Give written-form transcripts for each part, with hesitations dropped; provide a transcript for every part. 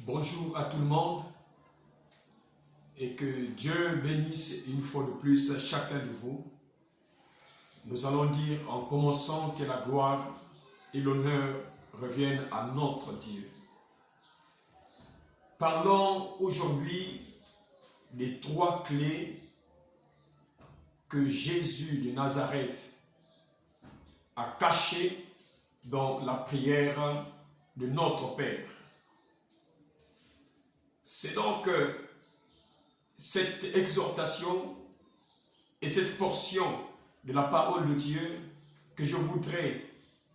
Bonjour à tout le monde et que Dieu bénisse une fois de plus chacun de vous. Nous allons dire en commençant que la gloire et l'honneur reviennent à notre Dieu. Parlons aujourd'hui des trois clés que Jésus de Nazareth a cachées dans la prière de notre Père. C'est donc cette exhortation et cette portion de la parole de Dieu que je voudrais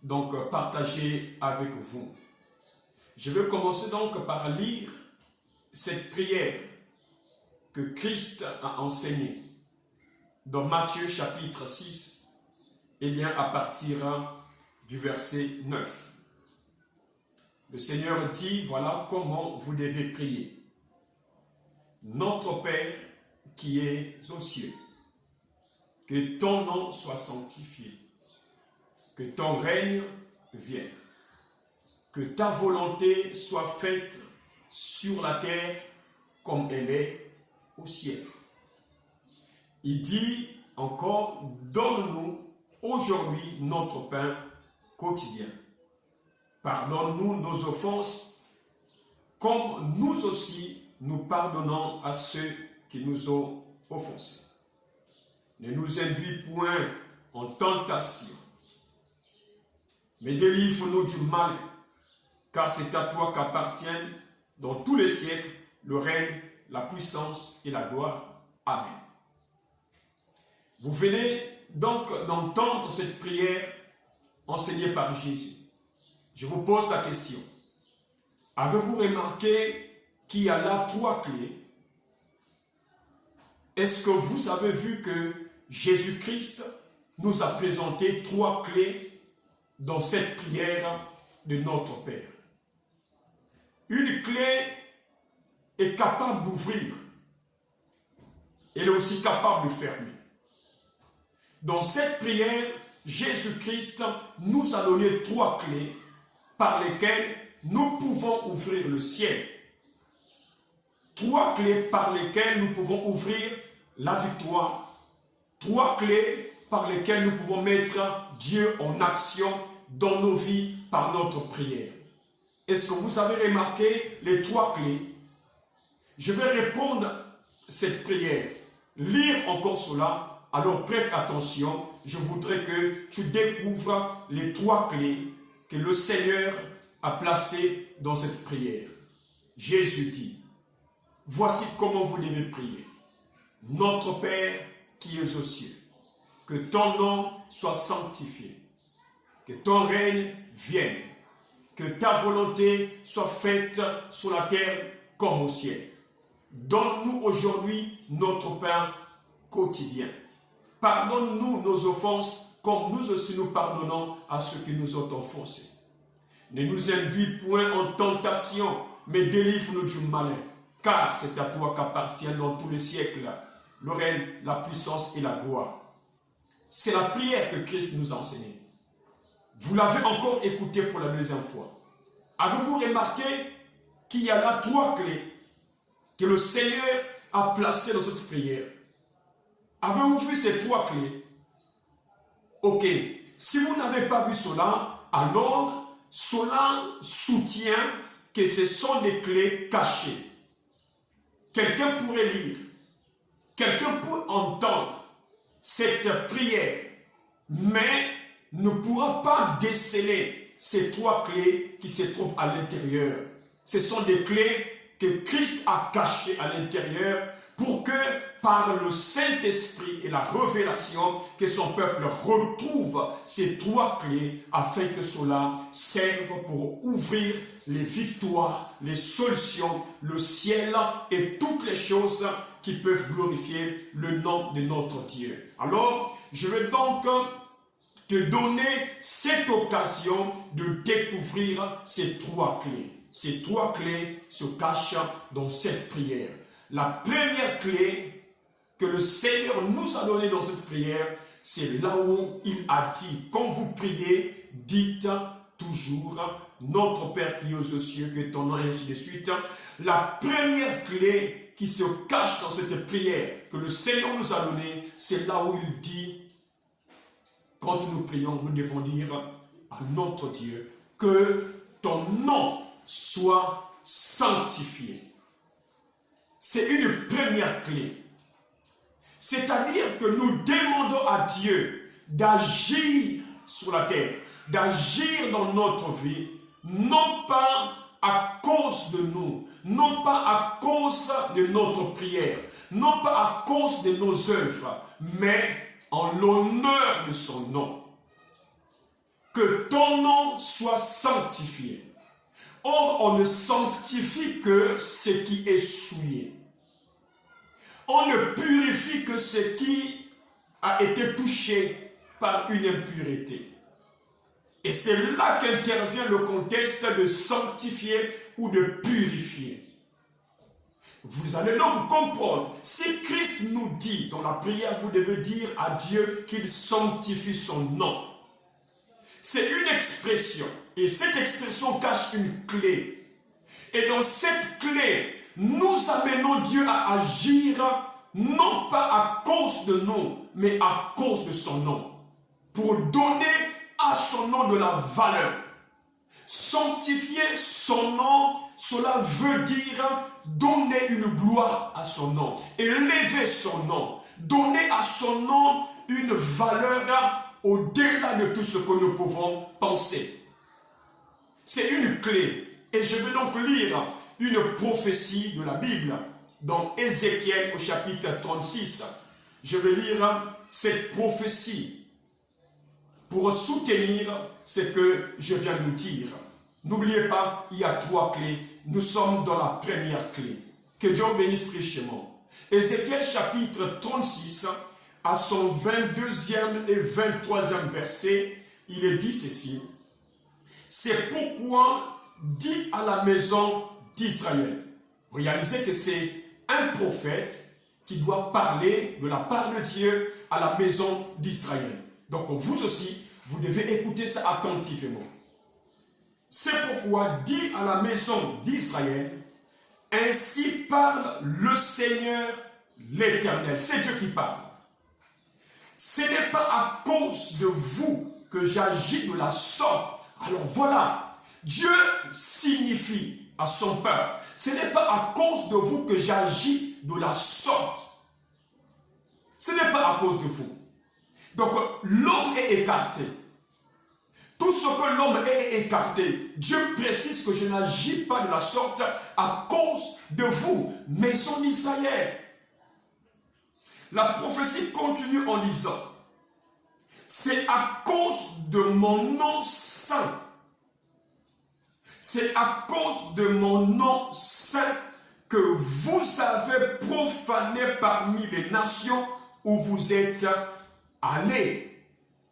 donc partager avec vous. Je vais commencer donc par lire cette prière que Christ a enseignée dans Matthieu chapitre 6, et bien à partir du verset 9. Le Seigneur dit, voilà comment vous devez prier. Notre Père qui est aux cieux, que ton nom soit sanctifié, que ton règne vienne, que ta volonté soit faite sur la terre comme elle est au ciel. Il dit encore, donne-nous aujourd'hui notre pain quotidien. Pardonne-nous nos offenses, comme nous aussi nous pardonnons à ceux qui nous ont offensés. Ne nous induis point en tentation, mais délivre-nous du mal, car c'est à toi qu'appartiennent dans tous les siècles le règne, la puissance et la gloire. Amen. Vous venez donc d'entendre cette prière enseignée par Jésus. Je vous pose la question. Avez-vous remarqué qu'il y a là trois clés? Est-ce que vous avez vu que Jésus-Christ nous a présenté trois clés dans cette prière de notre Père? Une clé est capable d'ouvrir. Elle est aussi capable de fermer. Dans cette prière, Jésus-Christ nous a donné trois clés par lesquelles nous pouvons ouvrir le ciel. Trois clés par lesquelles nous pouvons ouvrir la victoire. Trois clés par lesquelles nous pouvons mettre Dieu en action dans nos vies par notre prière. Est-ce que vous avez remarqué les trois clés? Je vais répondre à cette prière. Lire encore cela. Alors prête attention. Je voudrais que tu découvres les trois clés que le Seigneur a placées dans cette prière. Jésus dit, voici comment vous devez prier. Notre Père qui es aux cieux, que ton nom soit sanctifié, que ton règne vienne, que ta volonté soit faite sur la terre comme au ciel. Donne-nous aujourd'hui notre pain quotidien. Pardonne-nous nos offenses comme nous aussi nous pardonnons à ceux qui nous ont offensés. Ne nous induis point en tentation, mais délivre-nous du malin. Car c'est à toi qu'appartiennent dans tous les siècles le règne, la puissance et la gloire. C'est la prière que Christ nous a enseignée. Vous l'avez encore écoutée pour la deuxième fois. Avez-vous remarqué qu'il y a là trois clés que le Seigneur a placées dans cette prière? Avez-vous vu ces trois clés? Ok. Si vous n'avez pas vu cela, alors cela soutient que ce sont des clés cachées. Quelqu'un pourrait lire, quelqu'un peut entendre cette prière, mais ne pourra pas déceler ces trois clés qui se trouvent à l'intérieur. Ce sont des clés que Christ a cachées à l'intérieur pour que par le Saint-Esprit et la révélation, que son peuple retrouve ces trois clés afin que cela serve pour ouvrir les victoires, les solutions, le ciel et toutes les choses qui peuvent glorifier le nom de notre Dieu. Alors, je vais donc te donner cette occasion de découvrir ces trois clés. Ces trois clés se cachent dans cette prière. La première clé que le Seigneur nous a donnée dans cette prière, c'est là où il a dit, quand vous priez, dites toujours, notre Père qui est aux cieux, que ton nom et ainsi de suite. La première clé qui se cache dans cette prière que le Seigneur nous a donnée, c'est là où il dit, quand nous prions, nous devons dire à notre Dieu, que ton nom soit sanctifié. C'est une première clé. C'est-à-dire que nous demandons à Dieu d'agir sur la terre, d'agir dans notre vie, non pas à cause de nous, non pas à cause de notre prière, non pas à cause de nos œuvres, mais en l'honneur de son nom. Que ton nom soit sanctifié. Or, on ne sanctifie que ce qui est souillé. On ne purifie que ce qui a été touché par une impureté. Et c'est là qu'intervient le contexte de sanctifier ou de purifier. Vous allez donc comprendre, si Christ nous dit dans la prière, vous devez dire à Dieu qu'il sanctifie son nom. C'est une expression, et cette expression cache une clé. Et dans cette clé, nous amenons Dieu à agir, non pas à cause de nous, mais à cause de son nom. Pour donner à son nom de la valeur. Sanctifier son nom, cela veut dire donner une gloire à son nom, élever son nom, donner à son nom une valeur au-delà de tout ce que nous pouvons penser. C'est une clé. Et je vais donc lire une prophétie de la Bible dans Ézéchiel au chapitre 36. Je vais lire cette prophétie pour soutenir ce que je viens de dire. N'oubliez pas, il y a 3 clés. Nous sommes dans la première clé. Que Dieu bénisse richement. Ézéchiel chapitre 36, à son 22e et 23e verset, il est dit ceci. C'est pourquoi dis à la maison d'Israël. Réalisez que c'est un prophète qui doit parler de la part de Dieu à la maison d'Israël. Donc vous aussi, vous devez écouter ça attentivement. C'est pourquoi dis à la maison d'Israël, ainsi parle le Seigneur l'Éternel. C'est Dieu qui parle. Ce n'est pas à cause de vous que j'agis de la sorte. Alors voilà, Dieu signifie à son peuple, ce n'est pas à cause de vous que j'agis de la sorte. Ce n'est pas à cause de vous. Donc l'homme est écarté. Tout ce que l'homme est écarté, Dieu précise que je n'agis pas de la sorte à cause de vous, maison d'Israël. La prophétie continue en disant, c'est à cause de mon nom saint. C'est à cause de mon nom saint que vous avez profané parmi les nations où vous êtes allés.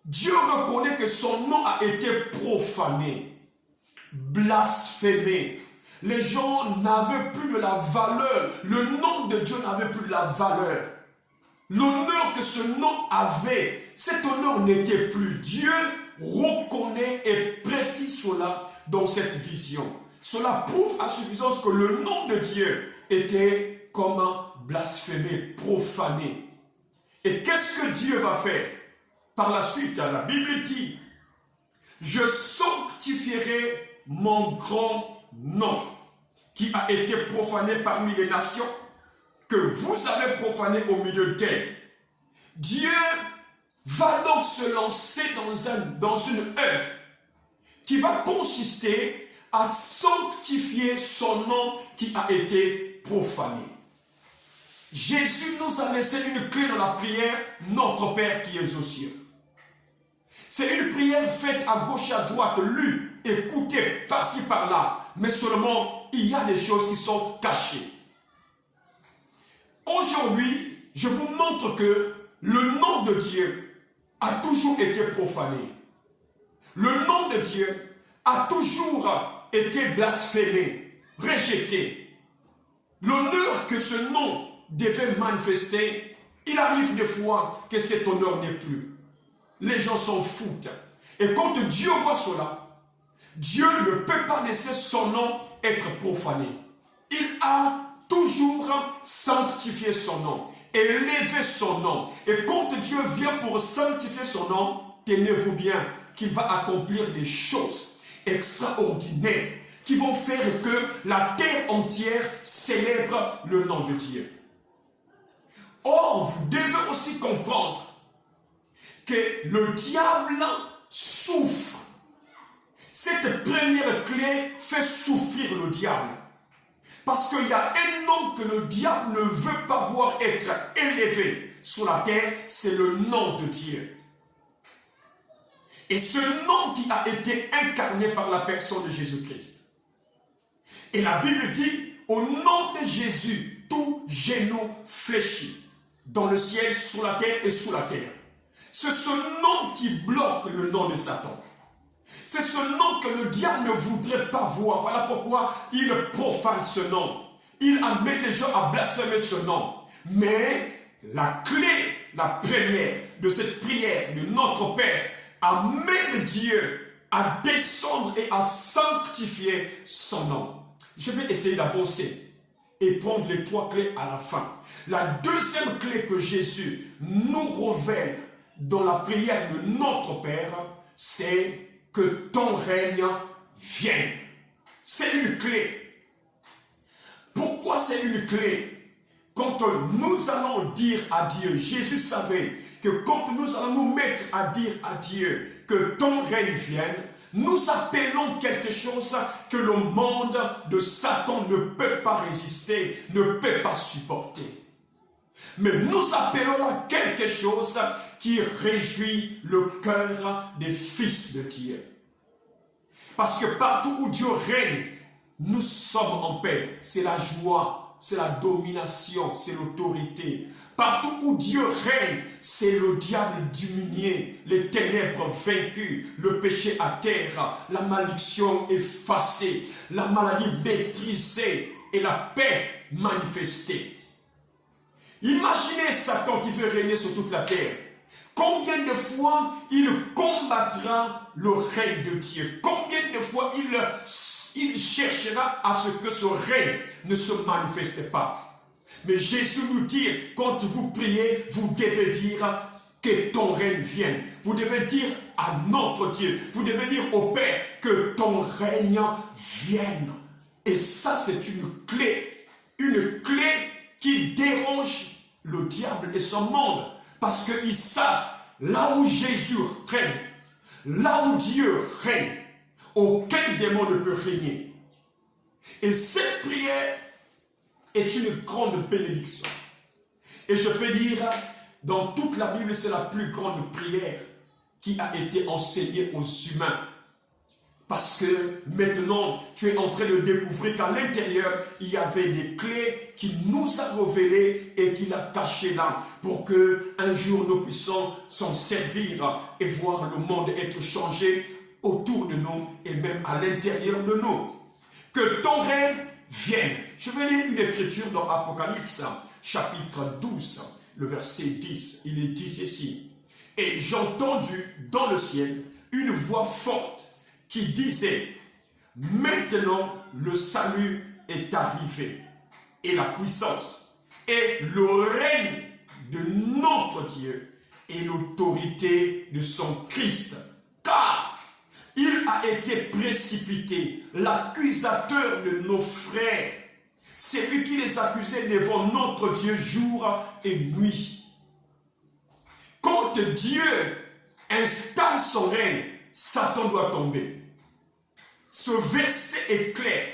Dieu reconnaît que son nom a été profané, blasphémé. Les gens n'avaient plus de la valeur. Le nom de Dieu n'avait plus de la valeur. L'honneur que ce nom avait, cet honneur n'était plus. Dieu reconnaît et précise cela dans cette vision. Cela prouve à suffisance que le nom de Dieu était comme blasphémé, profané. Et qu'est-ce que Dieu va faire? Par la suite, la Bible dit, je sanctifierai mon grand nom qui a été profané parmi les nations, que vous avez profané au milieu d'elles. Dieu va donc se lancer dans une œuvre qui va consister à sanctifier son nom qui a été profané. Jésus nous a laissé une clé dans la prière, notre Père qui est aux cieux. C'est une prière faite à gauche et à droite, lue, écoutée par-ci par-là, mais seulement il y a des choses qui sont cachées. Aujourd'hui, je vous montre que le nom de Dieu a toujours été profané. Le nom de Dieu a toujours été blasphémé, rejeté. L'honneur que ce nom devait manifester, il arrive des fois que cet honneur n'est plus. Les gens s'en foutent. Et quand Dieu voit cela, Dieu ne peut pas laisser son nom être profané. Il a toujours sanctifié son nom, élevé son nom. Et quand Dieu vient pour sanctifier son nom, tenez-vous bien qu'il va accomplir des choses extraordinaires qui vont faire que la terre entière célèbre le nom de Dieu. Or, vous devez aussi comprendre que le diable souffre. Cette première clé fait souffrir le diable. Parce qu'il y a un nom que le diable ne veut pas voir être élevé sur la terre, c'est le nom de Dieu. Et ce nom qui a été incarné par la personne de Jésus-Christ. Et la Bible dit, au nom de Jésus, tout genou fléchit, dans le ciel, sur la terre et sous la terre. C'est ce nom qui bloque le nom de Satan. C'est ce nom que le diable ne voudrait pas voir. Voilà pourquoi il profane ce nom. Il amène les gens à blasphémer ce nom. Mais la clé, la première de cette prière de notre Père, amène Dieu à descendre et à sanctifier son nom. Je vais essayer d'avancer et prendre les 3 clés à la fin. La deuxième clé que Jésus nous révèle dans la prière de notre Père, c'est que ton règne vienne. C'est une clé. Pourquoi c'est une clé? Quand nous allons dire à Dieu, Jésus savait que quand nous allons nous mettre à dire à Dieu que ton règne vienne, nous appelons quelque chose que le monde de Satan ne peut pas résister, ne peut pas supporter. Mais nous appelons là quelque chose qui réjouit le cœur des fils de Dieu. Parce que partout où Dieu règne, nous sommes en paix. C'est la joie, c'est la domination, c'est l'autorité. Partout où Dieu règne, c'est le diable diminué, les ténèbres vaincues, le péché à terre, la malédiction effacée, la maladie maîtrisée et la paix manifestée. Imaginez Satan qui veut régner sur toute la terre. Combien de fois il combattra le règne de Dieu? Combien de fois il cherchera à ce que ce règne ne se manifeste pas? Mais Jésus nous dit, quand vous priez, vous devez dire que ton règne vienne. Vous devez dire à notre Dieu, vous devez dire au Père que ton règne vienne. Et ça, c'est une clé qui dérange le diable et son monde. Parce qu'ils savent, là où Jésus règne, là où Dieu règne, aucun démon ne peut régner. Et cette prière est une grande bénédiction. Et je peux dire, dans toute la Bible, c'est la plus grande prière qui a été enseignée aux humains. Parce que maintenant, tu es en train de découvrir qu'à l'intérieur, il y avait des clés qu'il nous a révélées et qu'il a cachées là pour qu'un jour nous puissions s'en servir et voir le monde être changé autour de nous et même à l'intérieur de nous. Que ton règne vienne. Je vais lire une écriture dans Apocalypse, chapitre 12, le verset 10. Il est dit ceci. Et j'ai entendu dans le ciel une voix forte qui disait, maintenant le salut est arrivé, et la puissance, et le règne de notre Dieu, et l'autorité de son Christ. Car il a été précipité, l'accusateur de nos frères, c'est lui qui les accusait devant notre Dieu jour et nuit. Quand Dieu installe son règne, Satan doit tomber. Ce verset est clair.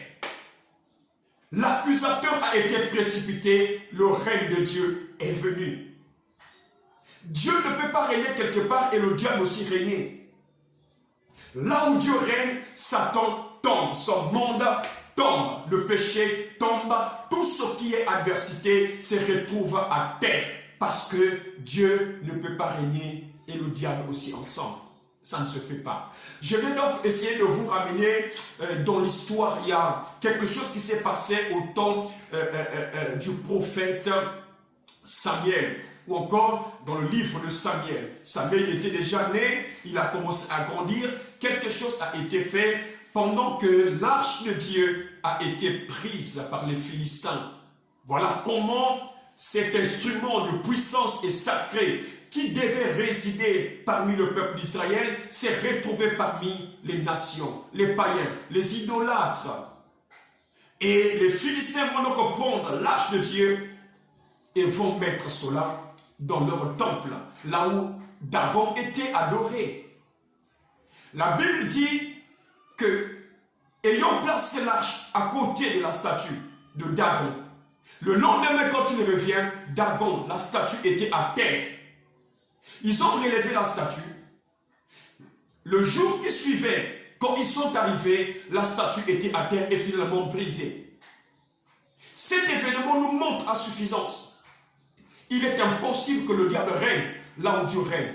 L'accusateur a été précipité, le règne de Dieu est venu. Dieu ne peut pas régner quelque part et le diable aussi régner. Là où Dieu règne, Satan tombe, son monde tombe, le péché tombe, tout ce qui est adversité se retrouve à terre parce que Dieu ne peut pas régner et le diable aussi ensemble. Ça ne se fait pas. Je vais donc essayer de vous ramener dans l'histoire. Il y a quelque chose qui s'est passé au temps du prophète Samuel, ou encore dans le livre de Samuel. Samuel était déjà né, il a commencé à grandir, quelque chose a été fait pendant que l'arche de Dieu a été prise par les Philistins. Voilà comment cet instrument de puissance et sacré qui devait résider parmi le peuple d'Israël s'est retrouvé parmi les nations, les païens, les idolâtres. Et les Philistins vont donc prendre l'arche de Dieu et vont mettre cela dans leur temple, là où Dagon était adoré. La Bible dit que, ayant placé l'arche à côté de la statue de Dagon, le lendemain quand il revient, Dagon, la statue était à terre. Ils ont relevé la statue. Le jour qui suivait, quand ils sont arrivés, la statue était à terre et finalement brisée. Cet événement nous montre à suffisance. Il est impossible que le diable règne là où Dieu règne.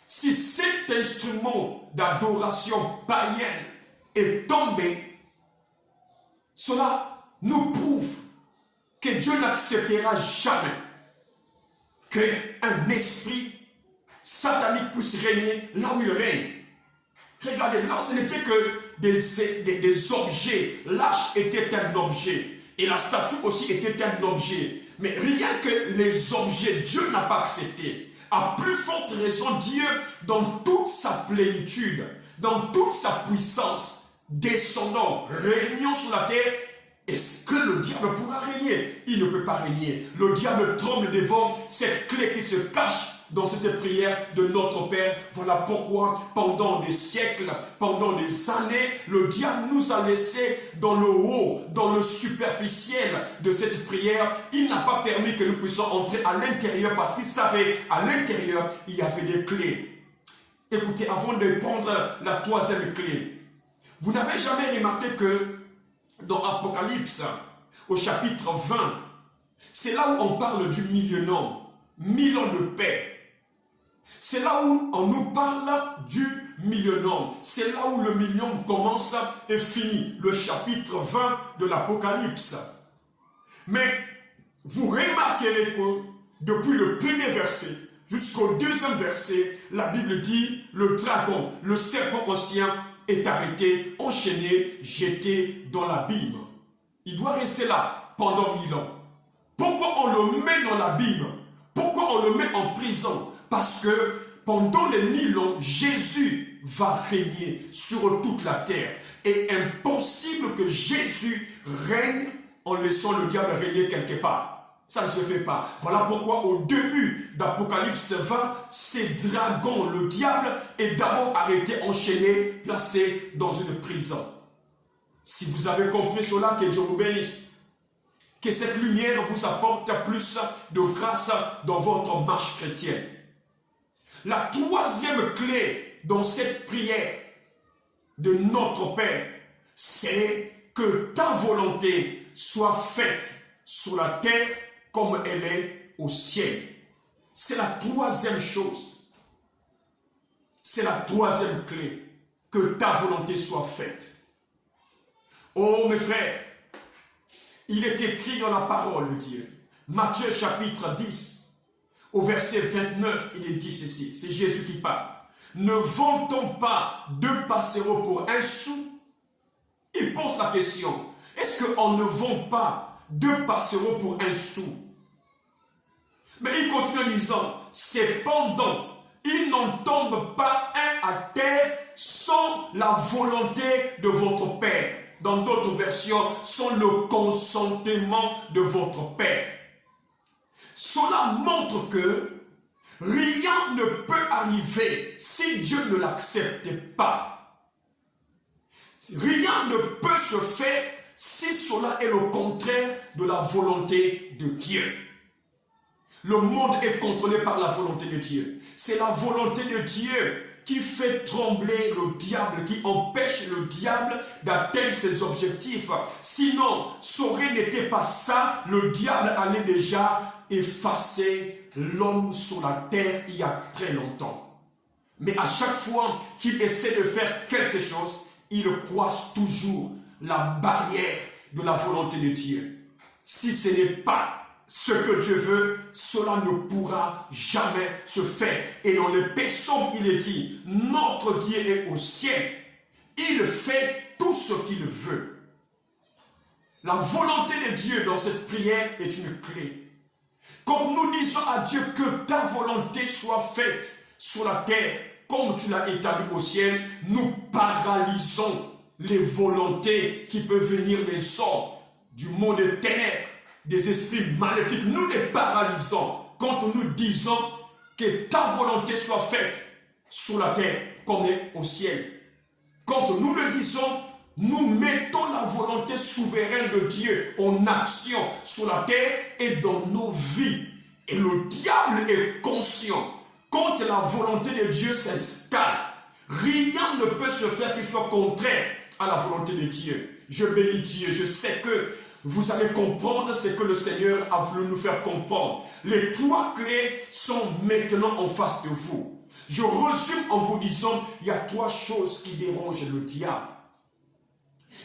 Si cet instrument d'adoration païenne est tombé, cela nous prouve que Dieu n'acceptera jamais qu'un esprit satanique puisse régner là où il règne. Regardez, là, ce n'était que des objets. L'arche était un objet. Et la statue aussi était un objet. Mais rien que les objets, Dieu n'a pas accepté. À plus forte raison, Dieu, dans toute sa plénitude, dans toute sa puissance, descendant, régnant sur la terre, est-ce que le diable pourra régner? Il ne peut pas régner. Le diable tremble devant cette clé qui se cache dans cette prière de notre Père. Voilà pourquoi pendant des siècles, pendant des années, le diable nous a laissé dans le haut, dans le superficiel de cette prière. Il n'a pas permis que nous puissions entrer à l'intérieur parce qu'il savait à l'intérieur, il y avait des clés. Écoutez, avant de prendre la troisième clé, vous n'avez jamais remarqué que dans Apocalypse, au chapitre 20, c'est là où on parle du millénaire, 1000 ans de paix. C'est là où on nous parle du millénaire. C'est là où le millénaire commence et finit. Le chapitre 20 de l'Apocalypse. Mais vous remarquerez que depuis le premier verset jusqu'au deuxième verset, la Bible dit le dragon, le serpent ancien est arrêté, enchaîné, jeté dans l'abîme. Il doit rester là pendant 1000 ans. Pourquoi on le met dans l'abîme? Pourquoi on le met en prison? Parce que pendant les 1000 ans, Jésus va régner sur toute la terre. Et impossible que Jésus règne en laissant le diable régner quelque part. Ça ne se fait pas. Voilà pourquoi au début d'Apocalypse 20, ces dragons, le diable, est d'abord arrêté, enchaîné, placé dans une prison. Si vous avez compris cela, que Dieu vous bénisse. Que cette lumière vous apporte plus de grâce dans votre marche chrétienne. La troisième clé dans cette prière de notre Père, c'est que ta volonté soit faite sur la terre comme elle est au ciel. C'est la troisième chose. C'est la troisième clé. Que ta volonté soit faite. Oh mes frères, il est écrit dans la parole de Dieu. Matthieu chapitre 10, au verset 29, il est dit ceci. C'est Jésus qui parle. Ne vend-on pas 2 passereaux pour 1 sou? Il pose la question. Est-ce qu'on ne vend pas 2 passereaux pour 1 sou? Mais il continue en disant, cependant, il n'en tombe pas un à terre sans la volonté de votre Père. Dans d'autres versions, sans le consentement de votre Père. Cela montre que rien ne peut arriver si Dieu ne l'accepte pas. Rien ne peut se faire si cela est le contraire de la volonté de Dieu. Le monde est contrôlé par la volonté de Dieu. C'est la volonté de Dieu qui fait trembler le diable, qui empêche le diable d'atteindre ses objectifs. Sinon, ça n'était pas ça, le diable allait déjà effacer l'homme sur la terre il y a très longtemps. Mais à chaque fois qu'il essaie de faire quelque chose, il croise toujours la barrière de la volonté de Dieu. Si ce n'est pas ce que Dieu veut, cela ne pourra jamais se faire. Et dans les psaumes, il est dit, notre Dieu est au ciel. Il fait tout ce qu'il veut. La volonté de Dieu dans cette prière est une clé. Comme nous disons à Dieu que ta volonté soit faite sur la terre, comme tu l'as établi au ciel, nous paralysons les volontés qui peuvent venir des hommes, du monde des ténèbres, des esprits maléfiques. Nous les paralysons quand nous disons que ta volonté soit faite sur la terre comme au ciel. Quand nous le disons, nous mettons la volonté souveraine de Dieu en action sur la terre et dans nos vies. Et le diable est conscient. Quand la volonté de Dieu s'installe, rien ne peut se faire qui soit contraire à la volonté de Dieu. Je bénis Dieu. Je sais que vous allez comprendre ce que le Seigneur a voulu nous faire comprendre. Les 3 clés sont maintenant en face de vous. Je résume en vous disant, il y a 3 choses qui dérangent le diable.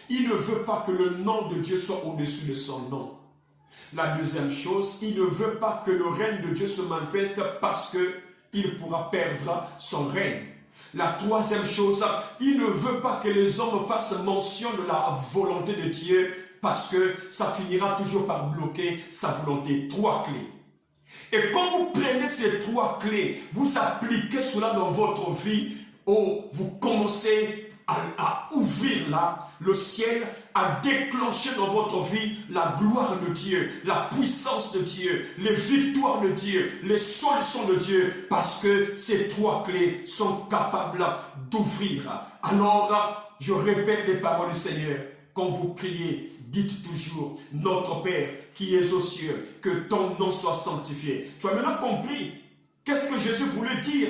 Il ne veut pas que le nom de Dieu soit au-dessus de son nom. La deuxième chose, il ne veut pas que le règne de Dieu se manifeste parce qu'il pourra perdre son règne. La troisième chose, il ne veut pas que les hommes fassent mention de la volonté de Dieu parce que ça finira toujours par bloquer sa volonté. 3 clés. Et quand vous prenez ces 3 clés, vous appliquez cela dans votre vie, vous commencez à ouvrir là le ciel, à déclencher dans votre vie la gloire de Dieu, la puissance de Dieu, les victoires de Dieu, les solutions de Dieu, parce que ces 3 clés sont capables d'ouvrir. Alors, je répète les paroles du Seigneur. Quand vous priez, dites toujours, notre Père qui es aux cieux, que ton nom soit sanctifié. Tu as maintenant compris qu'est-ce que Jésus voulait dire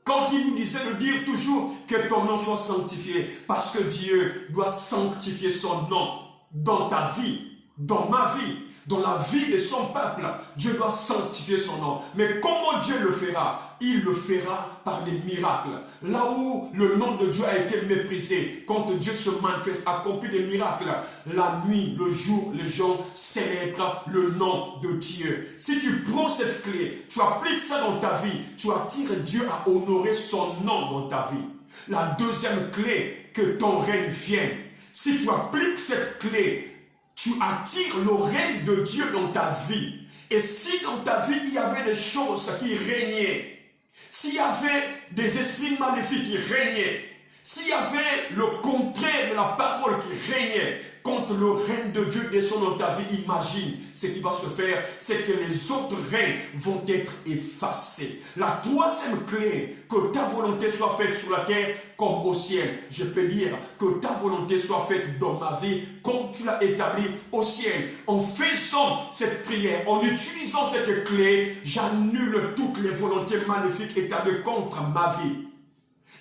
quand il nous disait de dire toujours que ton nom soit sanctifié, parce que Dieu doit sanctifier son nom dans ta vie, dans ma vie, dans la vie de son peuple. Dieu doit sanctifier son nom. Mais comment Dieu le fera? Il le fera par des miracles. Là où le nom de Dieu a été méprisé, quand Dieu se manifeste, accomplit des miracles, la nuit, le jour, les gens célèbrent le nom de Dieu. Si tu prends cette clé, tu appliques ça dans ta vie, tu attires Dieu à honorer son nom dans ta vie. La deuxième clé, que ton règne vienne. Si tu appliques cette clé, tu attires le règne de Dieu dans ta vie. Et si dans ta vie, il y avait des choses qui régnaient, s'il y avait des esprits maléfiques qui régnaient, s'il y avait le contraire de la parole qui régnait, quand le règne de Dieu descend dans ta vie, imagine ce qui va se faire, c'est que les autres règnes vont être effacés. La troisième clé, que ta volonté soit faite sur la terre comme au ciel. Je peux dire que ta volonté soit faite dans ma vie comme tu l'as établi au ciel. En faisant cette prière, en utilisant cette clé, j'annule toutes les volontés maléfiques établies contre ma vie.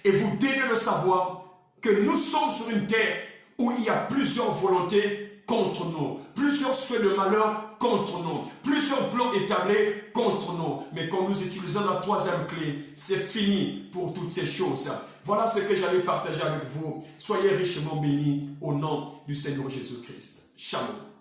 Et vous devez le savoir que nous sommes sur une terre où il y a plusieurs volontés contre nous, plusieurs souhaits de malheur contre nous, plusieurs plans établis contre nous. Mais quand nous utilisons la troisième clé, c'est fini pour toutes ces choses. Voilà ce que j'allais partager avec vous. Soyez richement bénis au nom du Seigneur Jésus-Christ. Shalom.